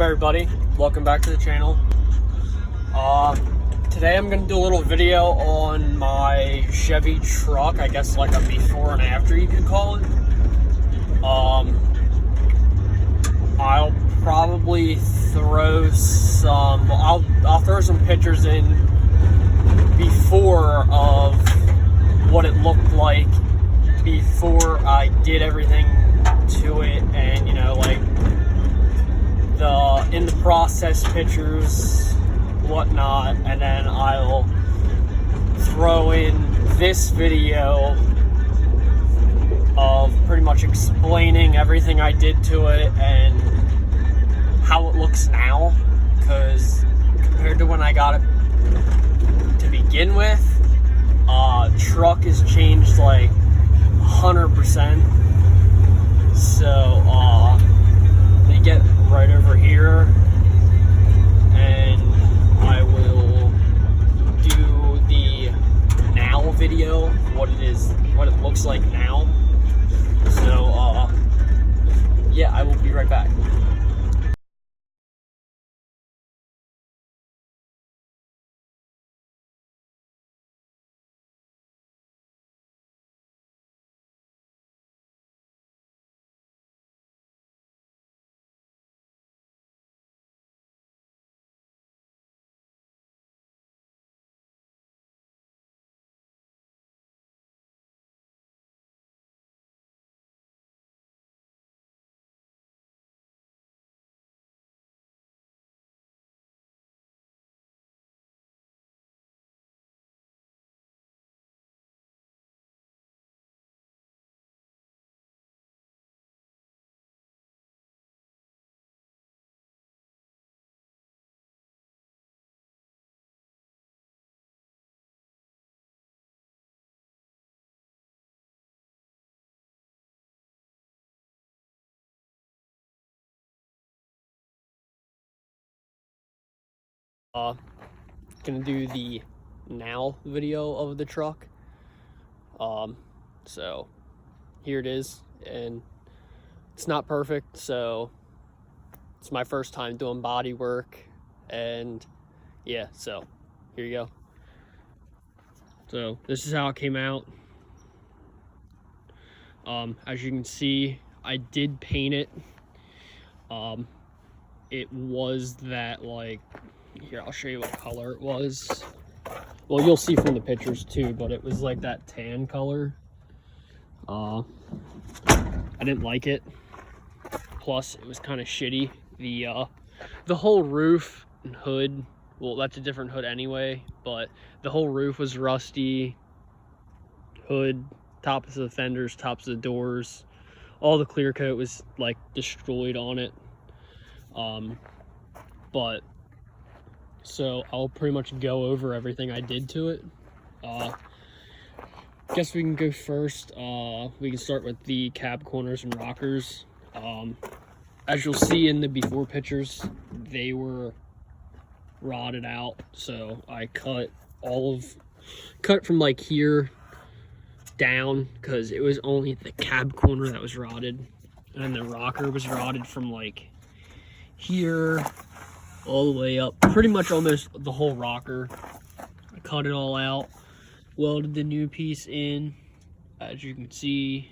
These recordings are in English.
Everybody, welcome back to the channel. Today I'm going to do a little video on my Chevy truck, I guess like a before and after you could call it. I'll probably throw some, I'll throw some pictures in before of what it looked like before I did everything to it, and you know, like the in the process pictures, whatnot, and then I'll throw in this video of pretty much explaining everything I did to it and how it looks now, because compared to when I got it to begin with, truck has changed like 100%. So let me get right over here and I will do the now video, what it looks like now. So yeah, I will be right back. Gonna do the now video of the truck. So here it is, and it's not perfect, so it's my first time doing body work, and yeah, so here you go. So this is how it came out. As you can see, I did paint it. It was that, like, here, I'll show you what color it was. Well, you'll see from the pictures too, but it was like that tan color. I didn't like it. Plus, it was kind of shitty. The whole roof and hood, well, that's a different hood anyway, but the whole roof was rusty. Hood, tops of the fenders, tops of the doors, all the clear coat was like destroyed on it. But so I'll pretty much go over everything I did to it. Guess we can go first. We can start with the cab corners and rockers. As you'll see in the before pictures, they were rotted out. So I cut from like here down, because it was only the cab corner that was rotted, and then the rocker was rotted from like here all the way up, pretty much almost the whole rocker. I cut it all out, welded the new piece in, as you can see.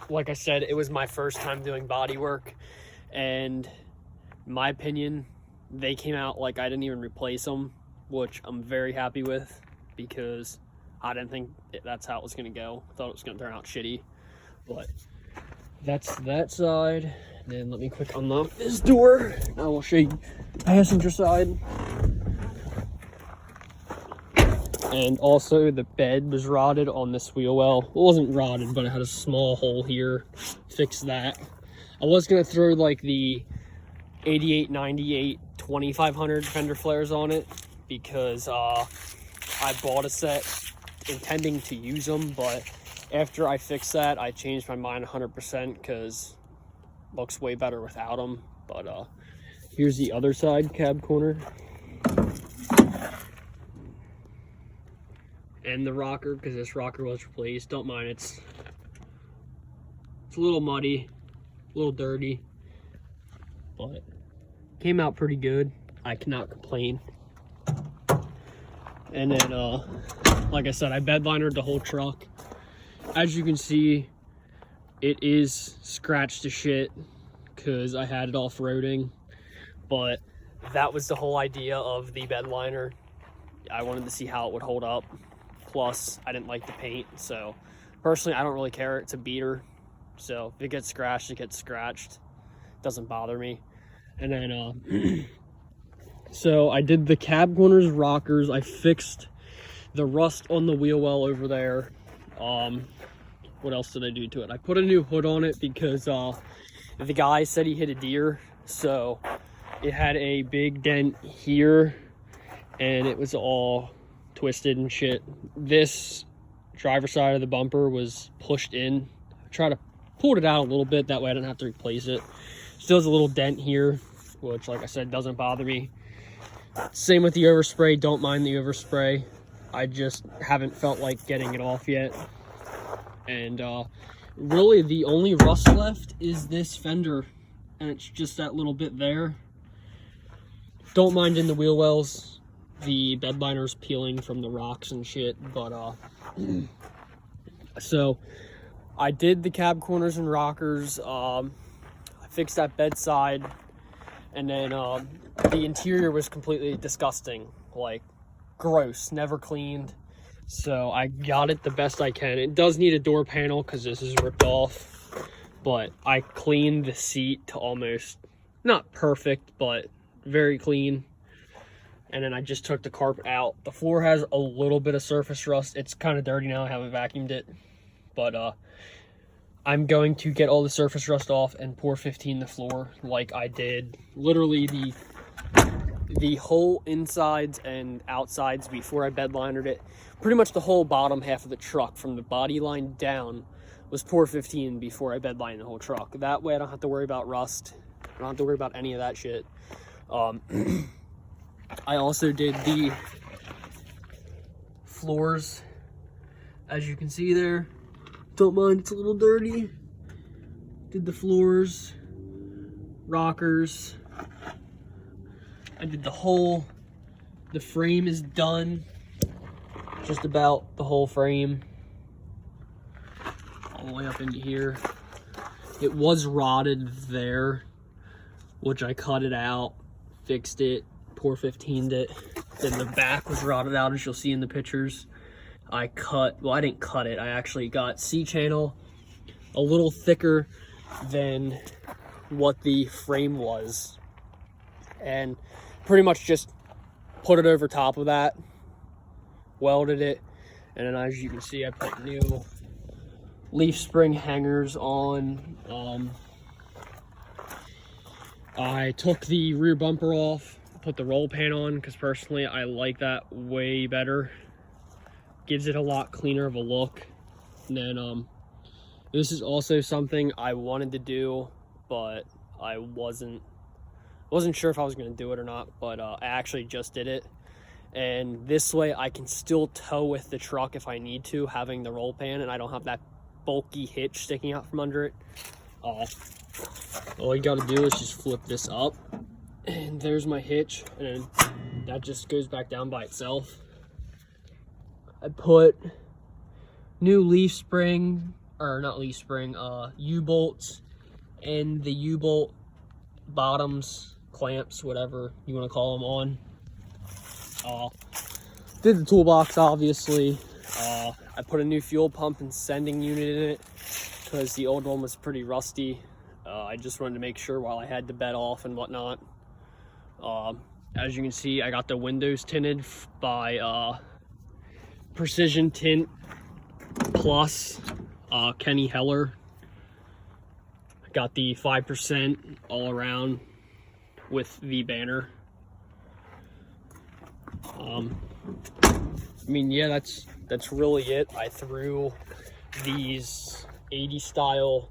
Like I said, it was my first time doing body work, and in my opinion, they came out like I didn't even replace them, which I'm very happy with, because I didn't think that's how it was going to go. I thought it was going to turn out shitty, but that's that side. Then let me quick unlock this door. I will show you the passenger side. And also the bed was rotted on this wheel well. It wasn't rotted, but it had a small hole here. Fixed that. I was going to throw like the 88, 98, 2500 fender flares on it, because I bought a set intending to use them, but after I fixed that, I changed my mind 100%, because it looks way better without them. But here's the other side cab corner. And the rocker, because this rocker was replaced. Don't mind, it's a little muddy. a little dirty, but came out pretty good. I cannot complain. And then, like I said, I bedlinered the whole truck. As you can see, it is scratched to shit because I had it off-roading, but that was the whole idea of the bed liner. I wanted to see how it would hold up. Plus, I didn't like the paint, so personally, I don't really care. It's a beater, so if it gets scratched, it gets scratched. It doesn't bother me. And then, so I did the cab corners, rockers. I fixed the rust on the wheel well over there. What else did I do to it? I put a new hood on it because the guy said he hit a deer, so it had a big dent here and it was all twisted and shit. This driver's side of the bumper was pushed in. I tried to pull it out a little bit, that way I didn't have to replace it. Still has a little dent here, which, like I said, doesn't bother me. Same with the overspray, don't mind the overspray. I just haven't felt like getting it off yet. And really the only rust left is this fender, and it's just that little bit there. Don't mind in the wheel wells, the bed liner's peeling from the rocks and shit, but so I did the cab corners and rockers. I fixed that bedside, and then the interior was completely disgusting, like gross, never cleaned. So I got it the best I can. It does need a door panel because this is ripped off, but I cleaned the seat to almost, not perfect, but very clean. And then I just took the carpet out. The floor has a little bit of surface rust. It's kind of dirty now, I haven't vacuumed it, but I'm going to get all the surface rust off and pour 15 the floor like I did literally the whole insides and outsides before I bed linered it. Pretty much the whole bottom half of the truck from the body line down was pour 15 before I bed lined the whole truck. That way I don't have to worry about rust. I don't have to worry about any of that shit. I also did the floors, as you can see there. Don't mind, it's a little dirty. Did the floors, rockers. I did the frame is done. Just about the whole frame. All the way up into here. It was rotted there, which I cut it out, fixed it, pour 15'd it. Then the back was rotted out, as you'll see in the pictures. I didn't cut it. I actually got C-channel a little thicker than what the frame was, and pretty much just put it over top of that, welded it, and then as you can see, I put new leaf spring hangers on. I took the rear bumper off, put the roll pan on, because personally I like that way better. Gives it a lot cleaner of a look. And then this is also something I wanted to do, but I wasn't sure if I was going to do it or not, but I actually just did it. And this way I can still tow with the truck if I need to, having the roll pan, and I don't have that bulky hitch sticking out from under it. All you got to do is just flip this up, and there's my hitch, and that just goes back down by itself. I put new leaf spring, or not leaf spring, U-bolts, and the U-bolt bottoms, clamps, whatever you want to call them, on. Did the toolbox, obviously. I put a new fuel pump and sending unit in it because the old one was pretty rusty. I just wanted to make sure while I had the bed off and whatnot. As you can see, I got the windows tinted by Precision Tint Plus, Kenny Heller. I got the 5% all around with the banner. I mean, yeah, that's really it. I threw these 80 style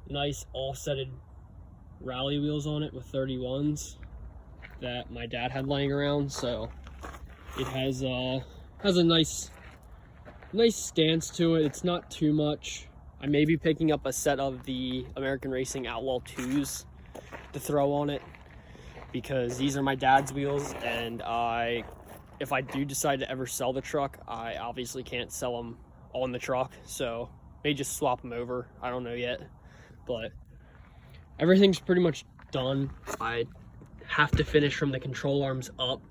nice offsetted rally wheels on it with 31s that my dad had laying around, so it has a nice stance to it. It's not too much, I may be picking up a set of the American Racing Outlaw 2s to throw on it, because these are my dad's wheels, and if I do decide to ever sell the truck, I obviously can't sell them on the truck, so may just swap them over. I don't know yet, but everything's pretty much done. I have to finish from the control arms up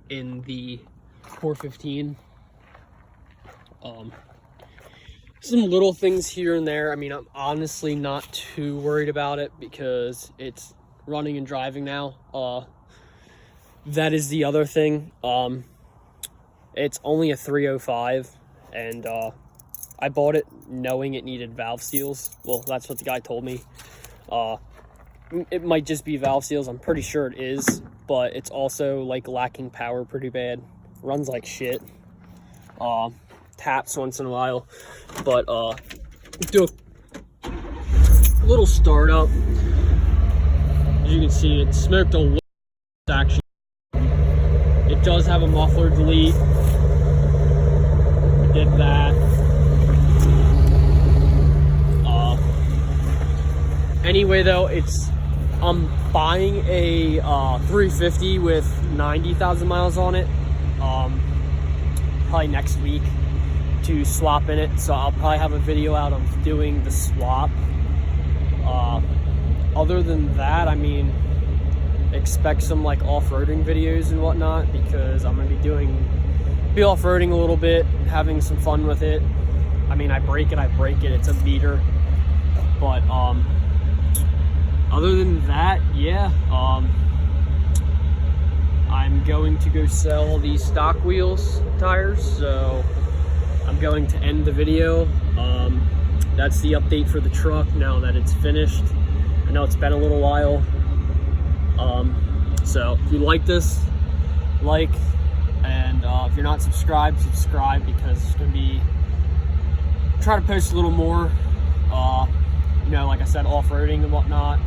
in the 415. Some little things here and there. I mean, I'm honestly not too worried about it because it's running and driving now. That is the other thing. It's only a 305, and I bought it knowing it needed valve seals. Well, that's what the guy told me. It might just be valve seals. I'm pretty sure it is, but it's also like lacking power pretty bad. Runs like shit. Taps once in a while, but do a little startup. As you can see, it smoked a little actually. It does have a muffler delete. Did that. Anyway, though, I'm buying a 350 with 90,000 miles on it. Probably next week to swap in it, so I'll probably have a video out of doing the swap. Other than that, I mean, expect some like off-roading videos and whatnot, because I'm gonna be off-roading a little bit, having some fun with it. I mean, I break it, it's a beater, but other than that, yeah, I'm going to go sell these stock wheels tires, so I'm going to end the video. That's the update for the truck now that it's finished. I know it's been a little while. So if you like this, like, and if you're not subscribed, subscribe, because it's gonna be, try to post a little more, you know, like I said, off-roading and whatnot.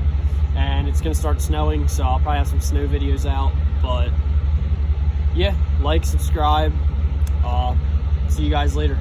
And it's gonna start snowing, so I'll probably have some snow videos out. But yeah, like, subscribe. See you guys later.